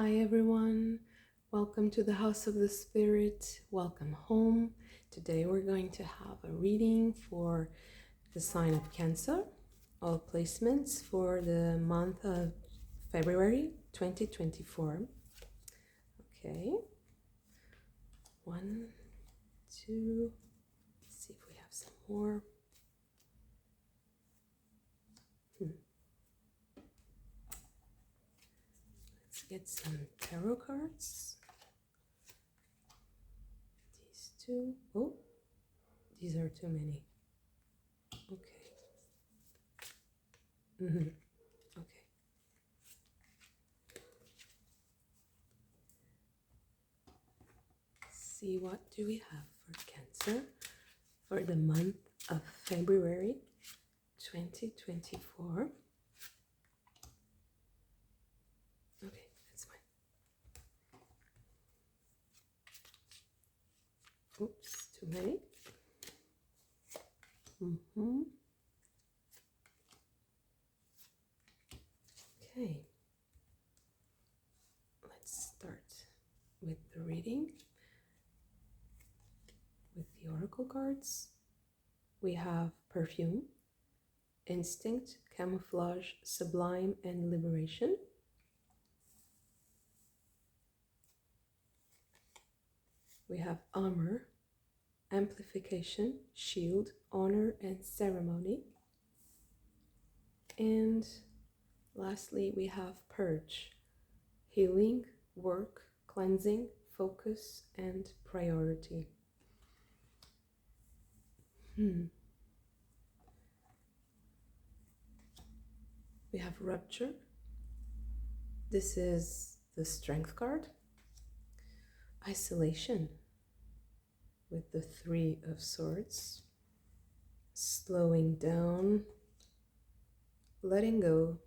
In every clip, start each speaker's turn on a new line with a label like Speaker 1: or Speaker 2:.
Speaker 1: Hi everyone, welcome to the House of the Spirit, welcome home. Today we're going to have a reading for the sign of Cancer, all placements for the month of February 2024. Okay, 1, 2, let's see if we have some more. Let's get some tarot cards. These two. Oh, these are too many. Okay. Okay. See, what do we have for Cancer for the month of February 2024? Okay, that's fine. Oops, too many. Okay, let's start with the reading. With the oracle cards, we have perfume, instinct, camouflage, sublime, and liberation. We have armor, amplification, shield, honor, and ceremony. And lastly, we have purge, healing, work, cleansing, focus, and priority. We have rupture. This is the strength card. Isolation with the 3 of Swords. Slowing down, letting go.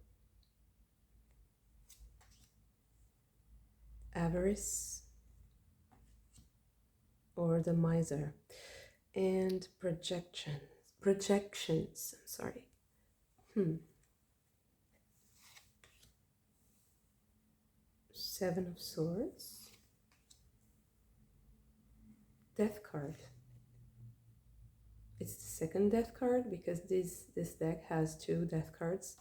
Speaker 1: Avarice or the miser. And projections, I'm sorry. Seven of Swords. Death card. It's the second death card because this deck has 2 death cards.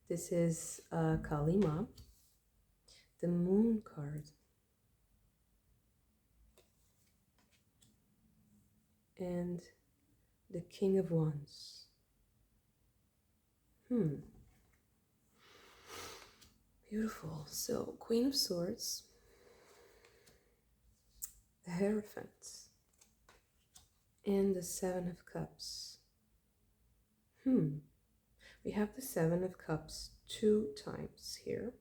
Speaker 1: This is Kalima. The Moon card. And the King of Wands. Beautiful. So, Queen of Swords, the Hierophant, and the 7 of Cups. We have the 7 of Cups 2 times here.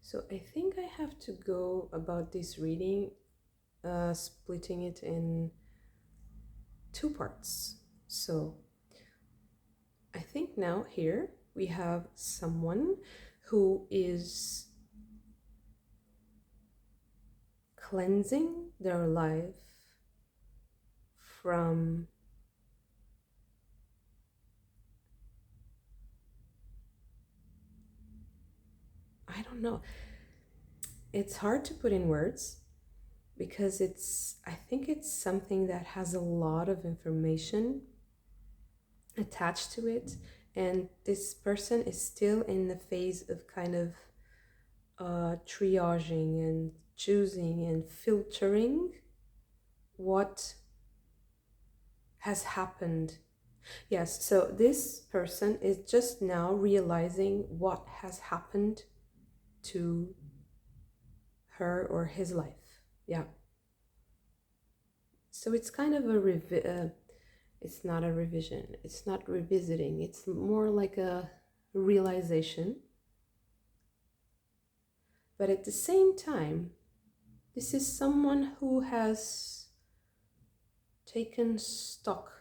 Speaker 1: So I think I have to go about this reading, splitting it in 2 parts. So I think now here we have someone who is cleansing their life from I don't know. It's hard to put in words because I think it's something that has a lot of information attached to it, and this person is still in the phase of kind of triaging and choosing and filtering what has happened. Yes, so this person is just now realizing what has happened to her or his life. Yeah. So it's kind of it's not a revision, it's not revisiting, it's more like a realization. But at the same time, this is someone who has taken stock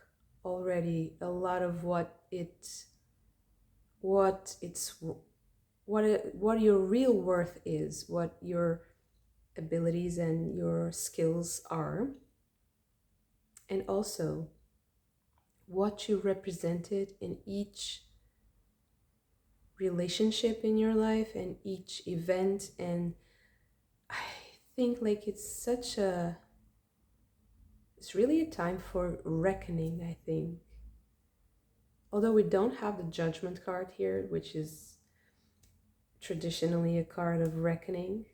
Speaker 1: already, a lot of what your real worth is, what your abilities and your skills are. And also what you represented in each relationship in your life and each event. And I think like it's really a time for reckoning, I think. Although we don't have the judgment card here, which is traditionally a card of reckoning,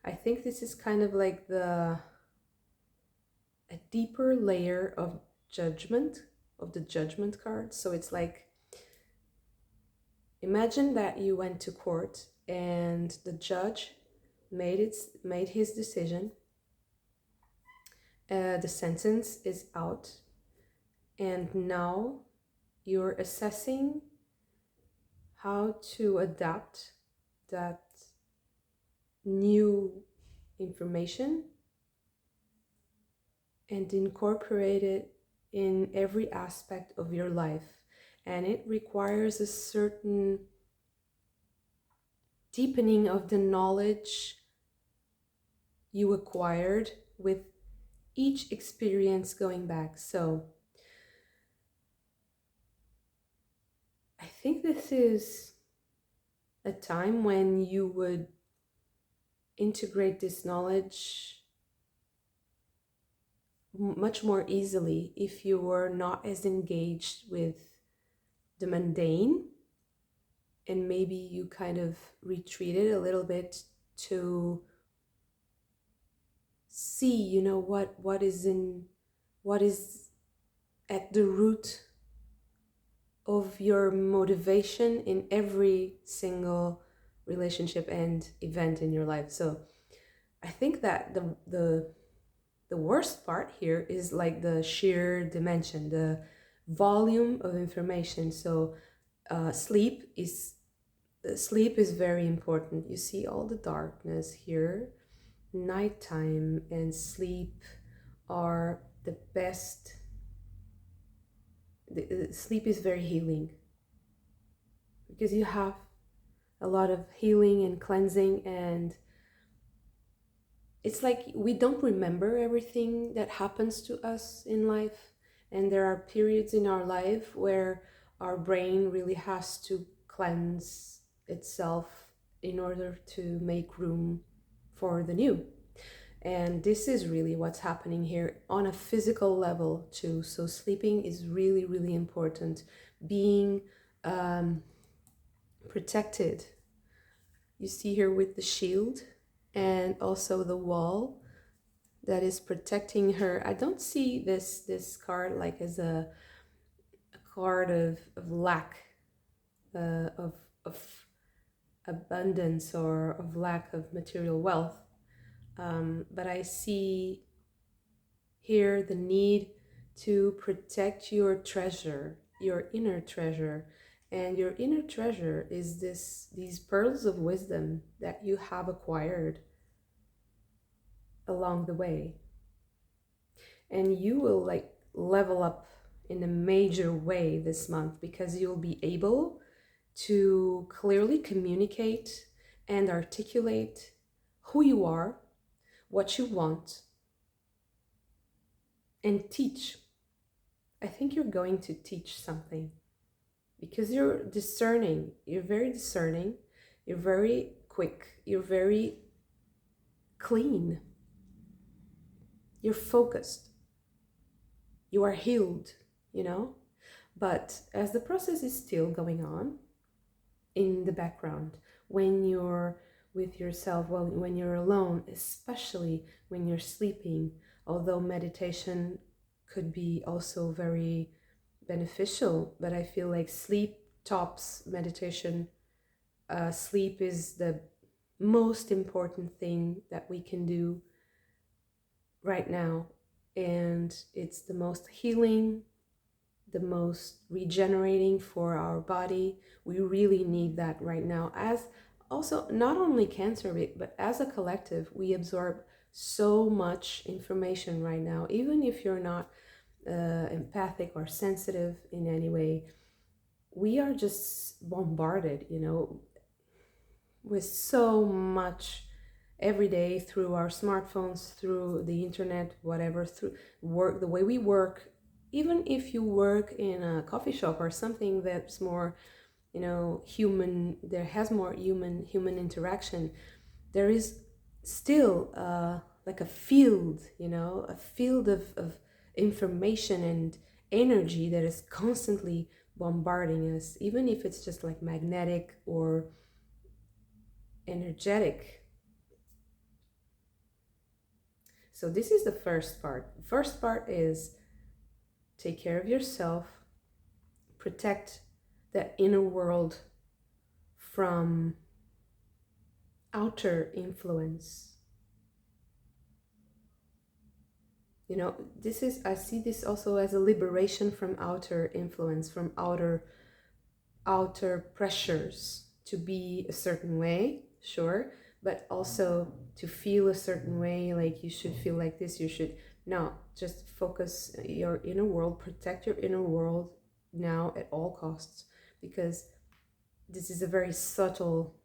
Speaker 1: I think this is kind of like a deeper layer of judgment, of the judgment card. So it's like, imagine that you went to court and the judge made his decision. The sentence is out, and now you're assessing how to adapt that new information and incorporate it in every aspect of your life. And it requires a certain deepening of the knowledge you acquired with each experience going back. So I think this is a time when you would integrate this knowledge much more easily if you were not as engaged with the mundane, and maybe you kind of retreated a little bit to see, you know, what is at the root of your motivation in every single relationship and event in your life. So I think that the worst part here is like the sheer dimension, the volume of information. So sleep is very important. You see all the darkness here. Nighttime and sleep are the best. Sleep is very healing because you have a lot of healing and cleansing, and it's like we don't remember everything that happens to us in life, and there are periods in our life where our brain really has to cleanse itself in order to make room for the new. And this is really what's happening here on a physical level too. So sleeping is really, really important. Being protected. You see here with the shield and also the wall that is protecting her. I don't see this card like as a card of lack, of abundance, or of lack of material wealth. But I see here the need to protect your treasure, your inner treasure. And your inner treasure is these pearls of wisdom that you have acquired along the way. And you will like level up in a major way this month, because you'll be able to clearly communicate and articulate who you are, what you want, and teach. I think you're going to teach something because you're discerning. You're very discerning. You're very quick. You're very clean. You're focused. You are healed, you know? But as the process is still going on in the background, when you're with yourself, well, when you're alone, especially when you're sleeping, although meditation could be also very beneficial, but I feel like sleep tops meditation. Sleep is the most important thing that we can do right now, and it's the most healing, the most regenerating for our body. We really need that right now. As also, not only cancer, but as a collective, we absorb so much information right now. Even if you're not empathic or sensitive in any way, we are just bombarded, you know, with so much every day through our smartphones, through the internet, whatever, through work, the way we work, even if you work in a coffee shop or something that's more, human, there has more human interaction, there is still like a field, a field of information and energy that is constantly bombarding us, even if it's just like magnetic or energetic. So this is the first part. The first part is take care of yourself, protect that inner world from outer influence. I see this also as a liberation from outer influence, from outer pressures to be a certain way, sure, but also to feel a certain way, like you should feel like this, you should. No, just focus your inner world, protect your inner world now at all costs, because this is a very subtle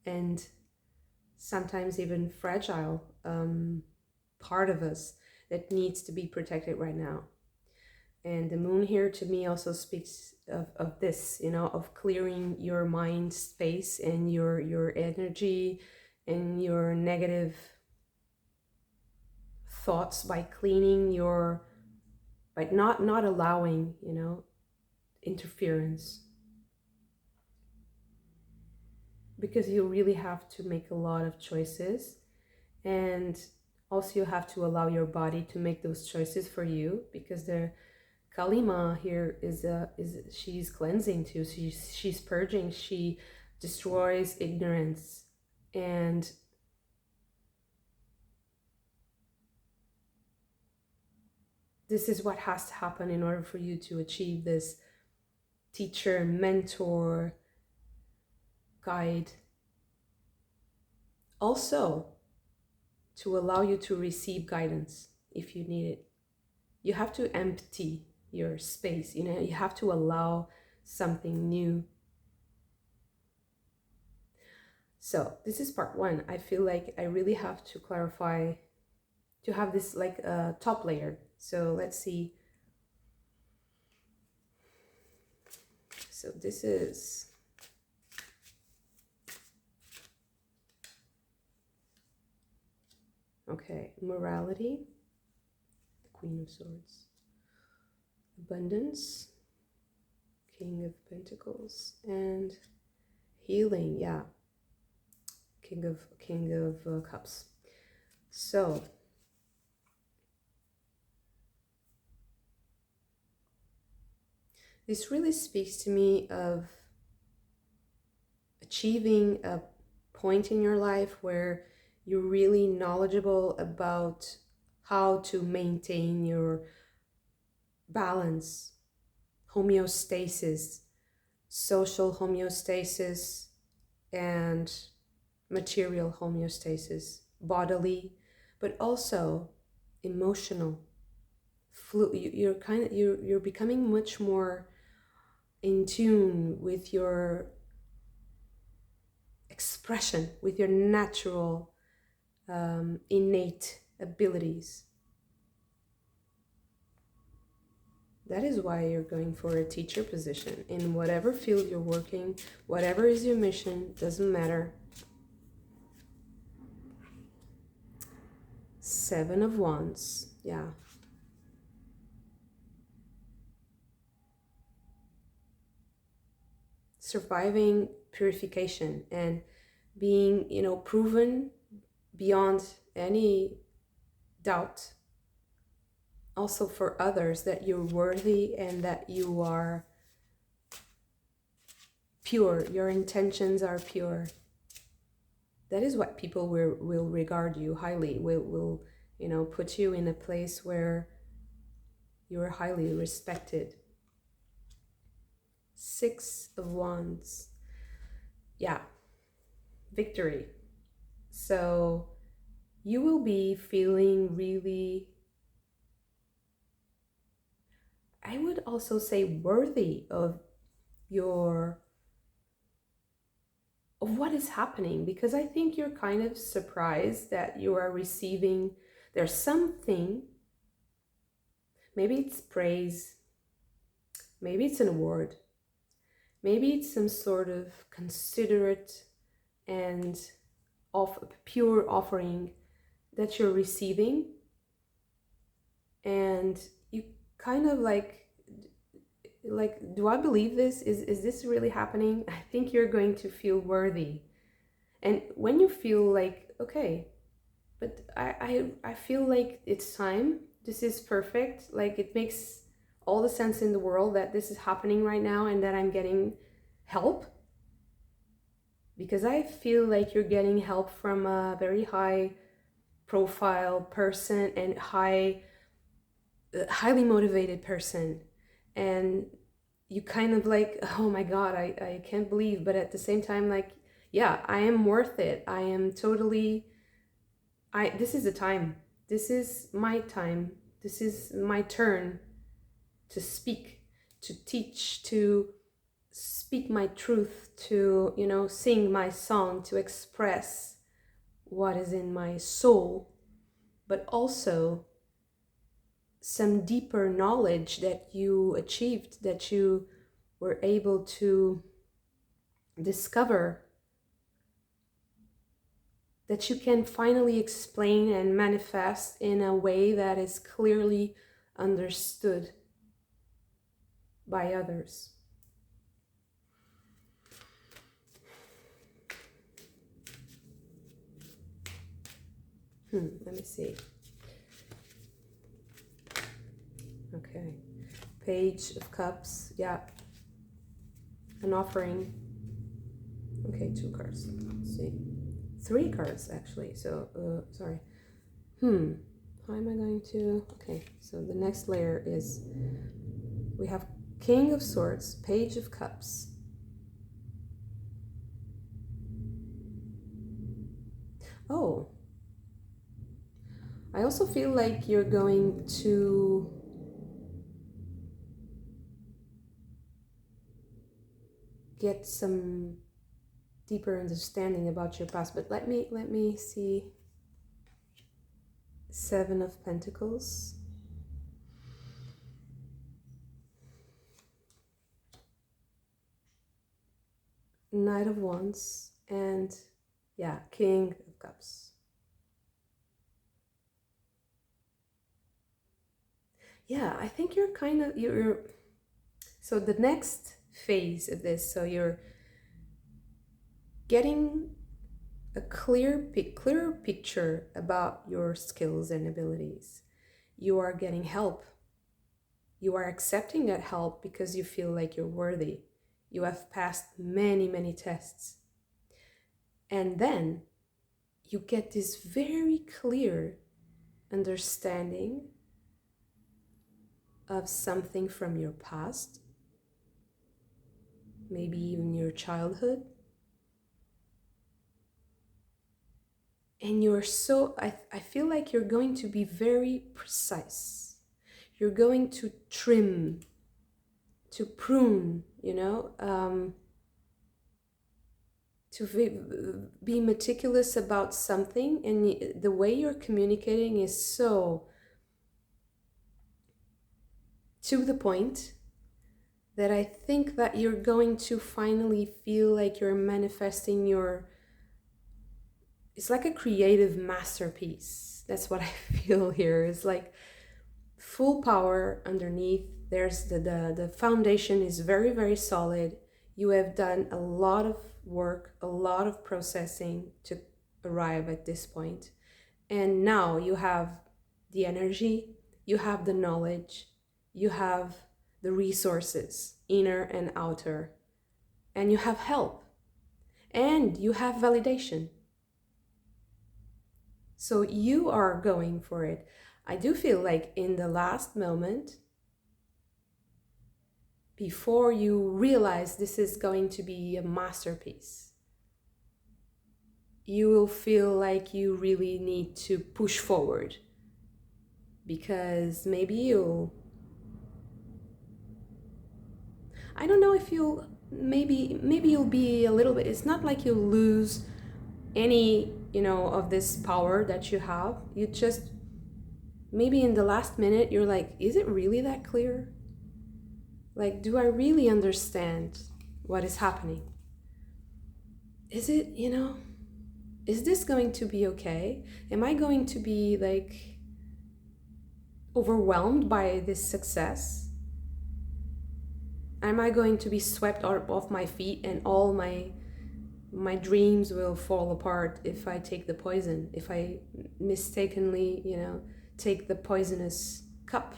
Speaker 1: and sometimes even fragile part of us that needs to be protected right now. And the moon here to me also speaks of this, of clearing your mind space and your energy and your negative thoughts by cleaning by not allowing, interference. Because you really have to make a lot of choices, and also you have to allow your body to make those choices for you, because the Kalima here is she's cleansing too. She's purging. She destroys ignorance, and this is what has to happen in order for you to achieve this teacher, mentor, guide. Also, to allow you to receive guidance if you need it. You have to empty your space, you have to allow something new. So this is part one. I feel like I really have to clarify, to have this like a top layer. So let's see. So this is okay, morality, Queen of Swords, abundance, King of Pentacles, and healing, yeah, King of Cups. So this really speaks to me of achieving a point in your life where you're really knowledgeable about how to maintain your balance, homeostasis, social homeostasis, and material homeostasis, bodily, but also emotional. You're becoming much more in tune with your expression, with your natural innate abilities. That is why you're going for a teacher position in whatever field you're working, whatever is your mission, doesn't matter. Seven of Wands, yeah. Surviving purification and being, proven beyond any doubt. Also for others, that you're worthy and that you are pure, your intentions are pure. That is what people will regard you highly, will put you in a place where you're highly respected. Six of Wands, yeah, victory. So you will be feeling really, I would also say, worthy of what is happening, because I think you're kind of surprised that you are receiving, there's something, Maybe it's praise. Maybe it's an award. Maybe it's some sort of considerate and pure offering that you're receiving, and you kind of like, do I believe this? Is this really happening? I think you're going to feel worthy. And when you feel like, okay, but I feel like it's time, this is perfect, like it makes all the sense in the world that this is happening right now and that I'm getting help, because I feel like you're getting help from a very high profile person and highly motivated person, and you kind of like, oh my god, I can't believe, but at the same time, like, yeah, I am worth it. I am totally, this is the time. This is my time. This is my turn to speak, to teach, to speak my truth, to, sing my song, to express what is in my soul, but also some deeper knowledge that you achieved, that you were able to discover, that you can finally explain and manifest in a way that is clearly understood by others. Let me see. Okay. Page of Cups. Yeah. An offering. Okay, 2 cards. Let's see. 3 cards, actually. So, sorry. How am I going to... Okay, so the next layer is... We have King of Swords, Page of Cups. Oh. I also feel like you're going to get some deeper understanding about your past, but let me see. 7 of Pentacles. Knight of Wands, and yeah, King of Cups. Yeah, I think you're kind of, you're so the next phase of this, so you're getting a clearer picture about your skills and abilities. You are getting help. You are accepting that help because you feel like you're worthy. You have passed many, many tests. And then you get this very clear understanding of something from your past, maybe even your childhood. And you're so, I feel like you're going to be very precise. You're going to trim, to prune, to be meticulous about something. And the way you're communicating is so to the point that I think that you're going to finally feel like you're manifesting it's like a creative masterpiece. That's what I feel here. It's like full power underneath. There's the foundation is very, very solid. You have done a lot of work, a lot of processing to arrive at this point. And now you have the energy, you have the knowledge, you have the resources, inner and outer, and you have help, and you have validation. So you are going for it. I do feel like in the last moment, before you realize this is going to be a masterpiece, you will feel like you really need to push forward, because maybe I don't know if maybe you'll be a little bit, it's not like you'll lose any, of this power that you have. You just maybe in the last minute, you're like, is it really that clear? Like, do I really understand what is happening? Is it, is this going to be okay? Am I going to be like overwhelmed by this success? Am I going to be swept out off my feet and all my dreams will fall apart if I take the poison, if I mistakenly, take the poisonous cup?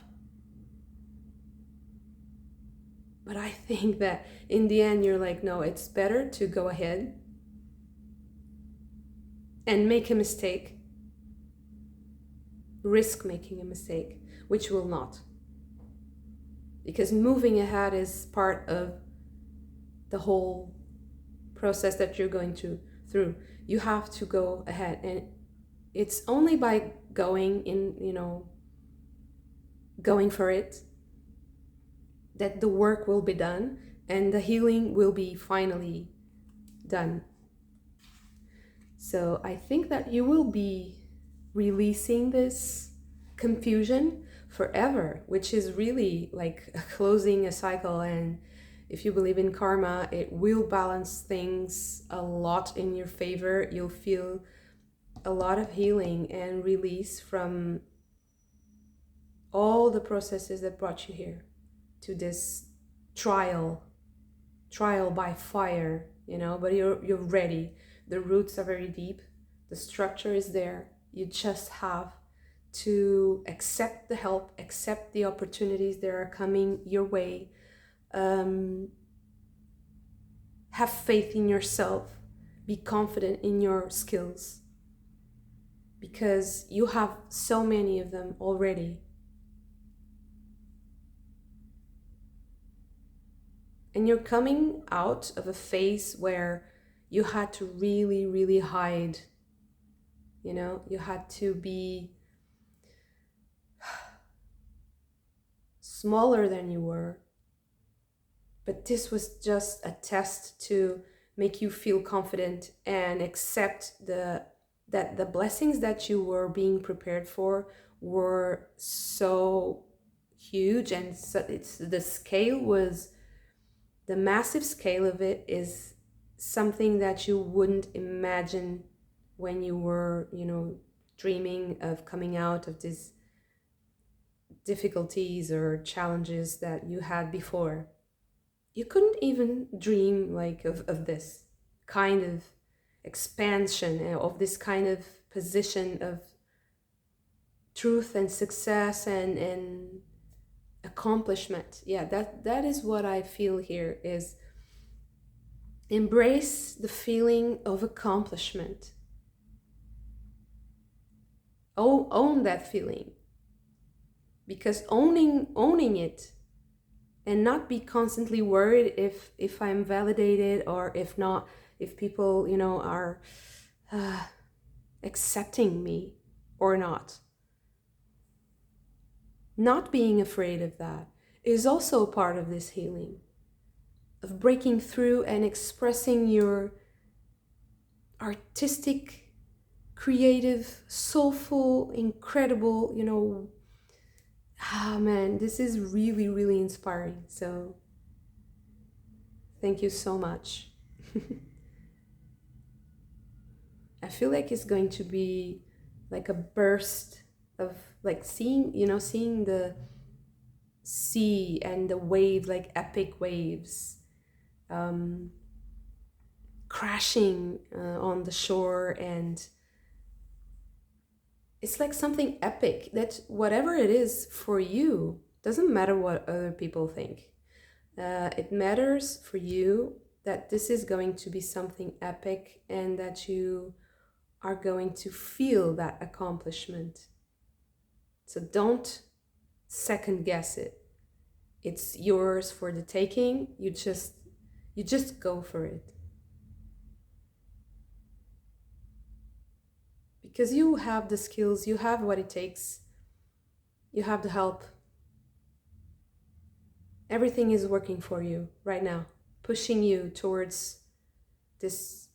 Speaker 1: But I think that in the end, you're like, no, it's better to go ahead and make a mistake, risk making a mistake, which will not. Because moving ahead is part of the whole process that you're going through. You have to go ahead, and it's only by going for it that the work will be done and the healing will be finally done. So I think that you will be releasing this confusion forever, which is really like closing a cycle. And if you believe in karma, it will balance things a lot in your favor. You'll feel a lot of healing and release from all the processes that brought you here to this trial by fire, but you're ready. The roots are very deep, the structure is there. You just have to accept the help, accept the opportunities that are coming your way. Have faith in yourself, be confident in your skills, because you have so many of them already. And you're coming out of a phase where you had to really, really hide. You had to be smaller than you were. But this was just a test to make you feel confident and accept that the blessings that you were being prepared for were so huge, and so the massive scale of it is something that you wouldn't imagine when you were, dreaming of coming out of these difficulties or challenges that you had before. You couldn't even dream like of this kind of expansion, of this kind of position of truth and success and accomplishment. Yeah, that is what I feel here, is embrace the feeling of accomplishment. Own that feeling, because owning it, and not be constantly worried if I'm validated or if not, if people are accepting me or not. Not being afraid of that is also a part of this healing, of breaking through and expressing your artistic, creative, soulful, incredible, man, this is really, really inspiring. So thank you so much. I feel like it's going to be like a burst of like seeing the sea and the waves, like epic waves, crashing on the shore, and it's like something epic that whatever it is for you, doesn't matter what other people think. It matters for you that this is going to be something epic and that you are going to feel that accomplishment. So don't second guess it. It's yours for the taking. You just go for it. Because you have the skills, you have what it takes, you have the help. Everything is working for you right now, pushing you towards this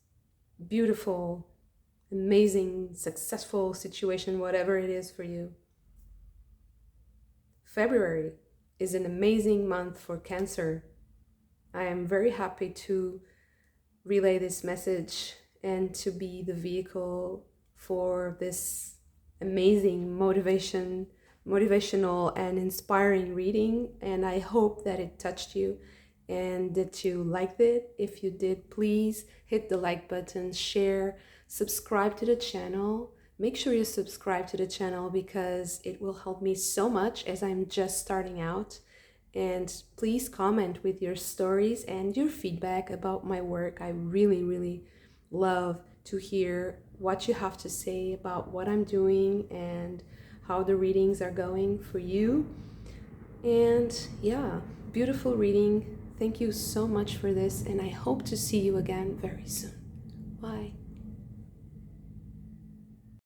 Speaker 1: beautiful, amazing, successful situation, whatever it is for you. February is an amazing month for Cancer. I am very happy to relay this message and to be the vehicle for this amazing motivational and inspiring reading, and I hope that it touched you and that you liked it. If you did, please hit the like button, share, subscribe to the channel. Make sure you subscribe to the channel because it will help me so much as I'm just starting out. And please comment with your stories and your feedback about my work. I really love to hear what you have to say about what I'm doing and how the readings are going for you. And yeah, beautiful reading. Thank you so much for this, and I hope to see you again very soon. Bye.